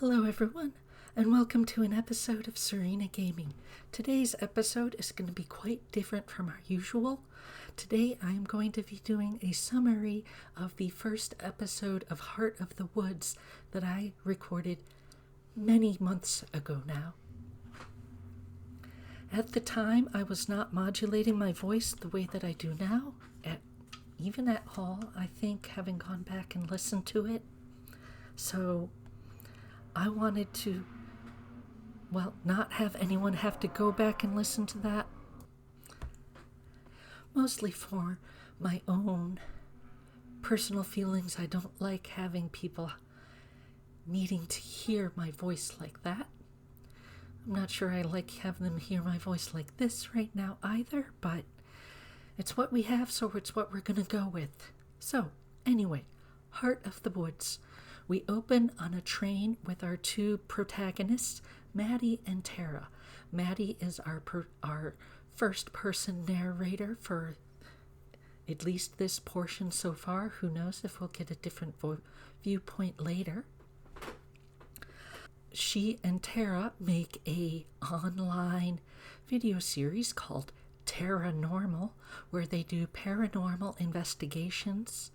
Hello everyone, and welcome to an episode of Serena Gaming. Today's episode is going to be quite different from our usual. Today I am going to be doing a summary of the first episode of Heart of the Woods that I recorded many months ago now. At the time, I was not modulating my voice the way that I do now, even at all, I think, having gone back and listened to it. So I wanted to, not have anyone have to go back and listen to that. Mostly for my own personal feelings. I don't like having people needing to hear my voice like that. I'm not sure I like having them hear my voice like this right now either, but it's what we have, so it's what we're going to go with. So, anyway, Heart of the Woods. We open on a train with our two protagonists, Maddie and Tara. Maddie is our first-person narrator for at least this portion so far. Who knows if we'll get a different viewpoint later. She and Tara make a online video series called Taranormal, where they do paranormal investigations,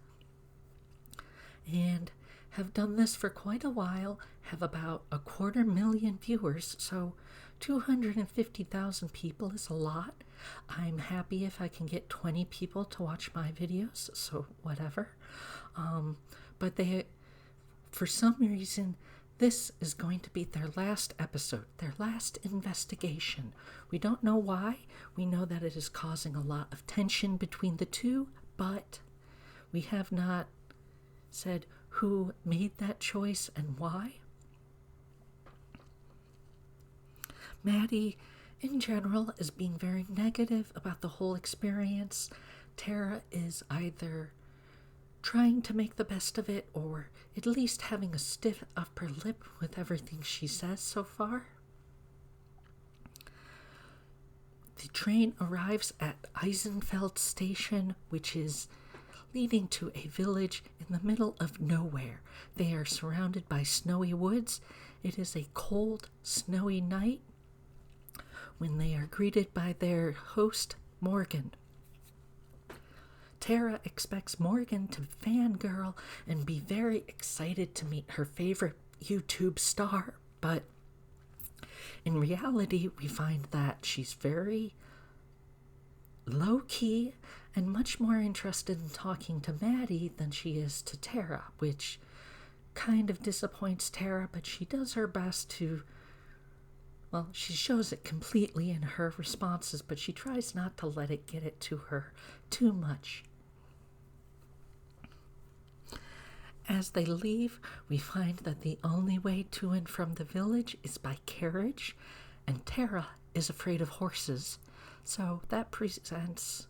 and have done this for quite a while, have about 250,000 viewers, so 250,000 people is a lot. I'm happy if I can get 20 people to watch my videos, so whatever. But they, for some reason, this is going to be their last episode, their last investigation. We don't know why. We know that it is causing a lot of tension between the two, but we have not said who made that choice and why. Maddie, in general, is being very negative about the whole experience. Tara is either trying to make the best of it, or at least having a stiff upper lip with everything she says so far. The train arrives at Eisenfeld Station, which is leading to a village in the middle of nowhere. They are surrounded by snowy woods. It is a cold, snowy night when they are greeted by their host, Morgan. Tara expects Morgan to fangirl and be very excited to meet her favorite YouTube star, but in reality, we find that she's very low-key and much more interested in talking to Maddie than she is to Tara, which kind of disappoints Tara, but she does her best to, she shows it completely in her responses, but she tries not to let it get it to her too much. As they leave, we find that the only way to and from the village is by carriage, and Tara is afraid of horses, so that presents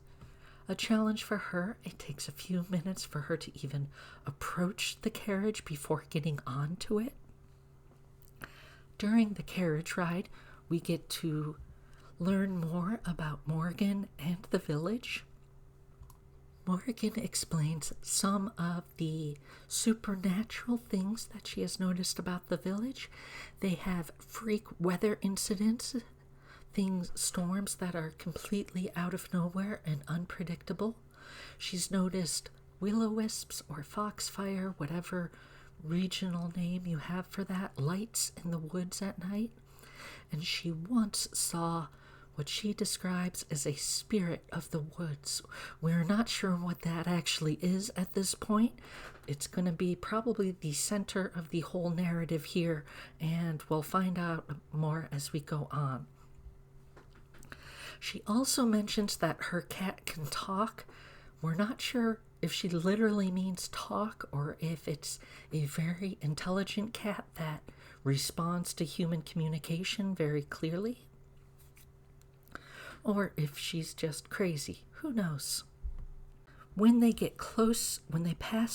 a challenge for her. It takes a few minutes for her to even approach the carriage before getting onto it. During the carriage ride, we get to learn more about Morgan and the village. Morgan explains some of the supernatural things that she has noticed about the village. They have freak weather incidents, storms that are completely out of nowhere and unpredictable. She's noticed will-o-wisps or foxfire, whatever regional name you have for that, lights in the woods at night. And she once saw what she describes as a spirit of the woods. We're not sure what that actually is at this point. It's going to be probably the center of the whole narrative here, and we'll find out more as we go on. She also mentions that her cat can talk. We're not sure if she literally means talk or if it's a very intelligent cat that responds to human communication very clearly, or if she's just crazy. Who knows? When they pass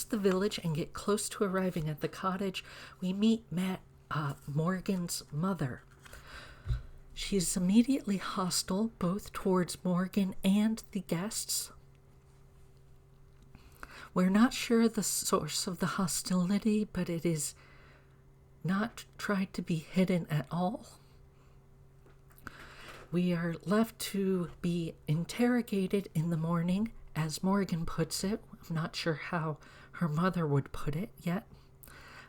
the village and get close to arriving at the cottage, we meet Morgan's mother. She's immediately hostile both towards Morgan and the guests. We're not sure the source of the hostility, but it is not tried to be hidden at all. We are left to be interrogated in the morning, as Morgan puts it. I'm not sure how her mother would put it yet.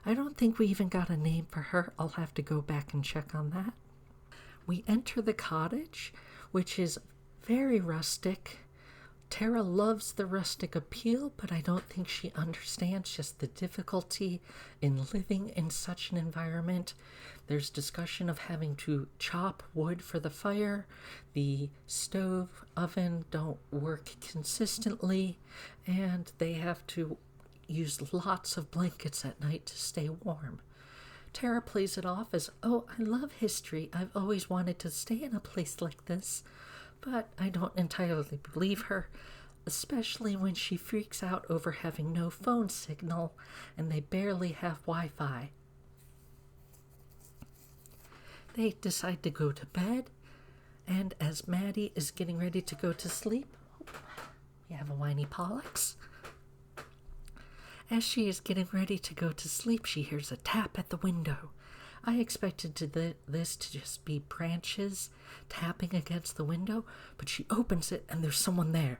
I don't think we even got a name for her. I'll have to go back and check on that. We enter the cottage, which is very rustic. Tara loves the rustic appeal, but I don't think she understands just the difficulty in living in such an environment. There's discussion of having to chop wood for the fire. The stove, oven don't work consistently, and they have to use lots of blankets at night to stay warm. Tara plays it off as, oh, I love history. I've always wanted to stay in a place like this. But I don't entirely believe her, especially when she freaks out over having no phone signal and they barely have Wi-Fi. They decide to go to bed, and as Maddie is getting ready to go to sleep, we have a whiny Pollux. As she is getting ready to go to sleep, she hears a tap at the window. I expected this to just be branches tapping against the window, but she opens it and there's someone there.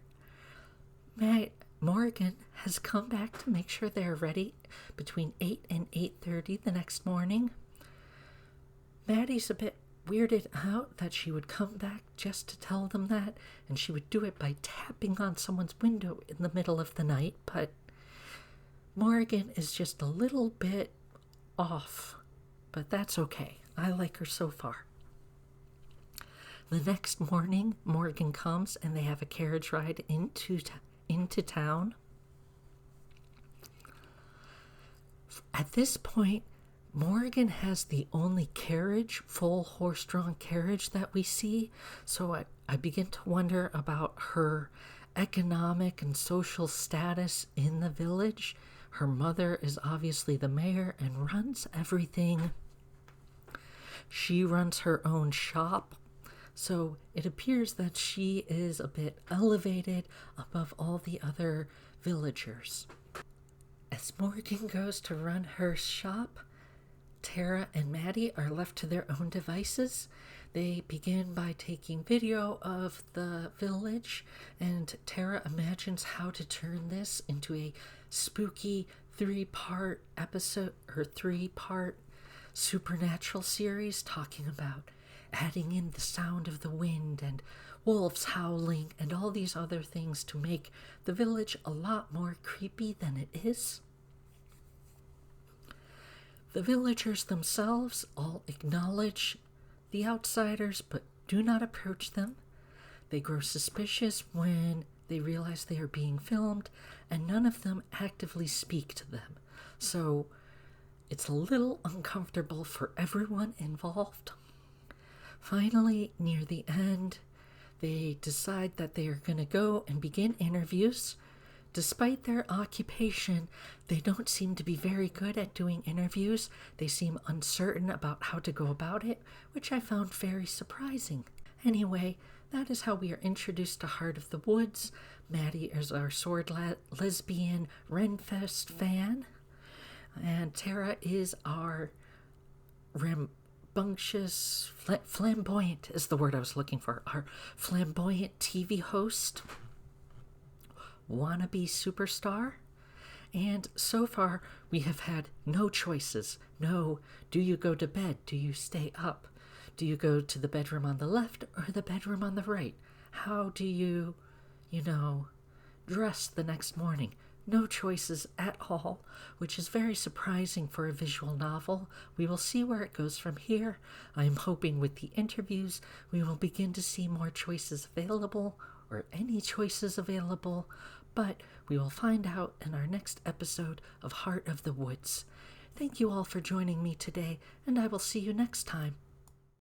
Morgan has come back to make sure they're ready between 8 and 8:30 the next morning. Maddie's a bit weirded out that she would come back just to tell them that, and she would do it by tapping on someone's window in the middle of the night, but Morgan is just a little bit off. But that's okay. I like her so far. The next morning, Morgan comes and they have a carriage ride into town. At this point, Morgan has the only carriage, full horse-drawn carriage that we see. So I begin to wonder about her economic and social status in the village. Her mother is obviously the mayor and runs everything. She runs her own shop, so it appears that she is a bit elevated above all the other villagers. As Morgan goes to run her shop, Tara and Maddie are left to their own devices. They begin by taking video of the village, and Tara imagines how to turn this into a spooky three-part episode or three-part supernatural series talking about adding in the sound of the wind and wolves howling and all these other things to make the village a lot more creepy than it is. The villagers themselves all acknowledge the outsiders but do not approach them. They grow suspicious when they realize they are being filmed, and none of them actively speak to them. So it's a little uncomfortable for everyone involved. Finally, near the end, they decide that they are going to go and begin interviews. Despite their occupation, they don't seem to be very good at doing interviews. They seem uncertain about how to go about it, which I found very surprising. Anyway, that is how we are introduced to Heart of the Woods. Maddie is our sword lesbian Renfest fan. And Tara is our rambunctious, flamboyant is the word I was looking for. Our flamboyant TV host, wannabe superstar. And so far, we have had no choices. No, do you go to bed? Do you stay up? Do you go to the bedroom on the left or the bedroom on the right? How do you, dress the next morning? No choices at all, which is very surprising for a visual novel. We will see where it goes from here. I am hoping with the interviews, we will begin to see more choices available, or any choices available, but we will find out in our next episode of Heart of the Woods. Thank you all for joining me today, and I will see you next time.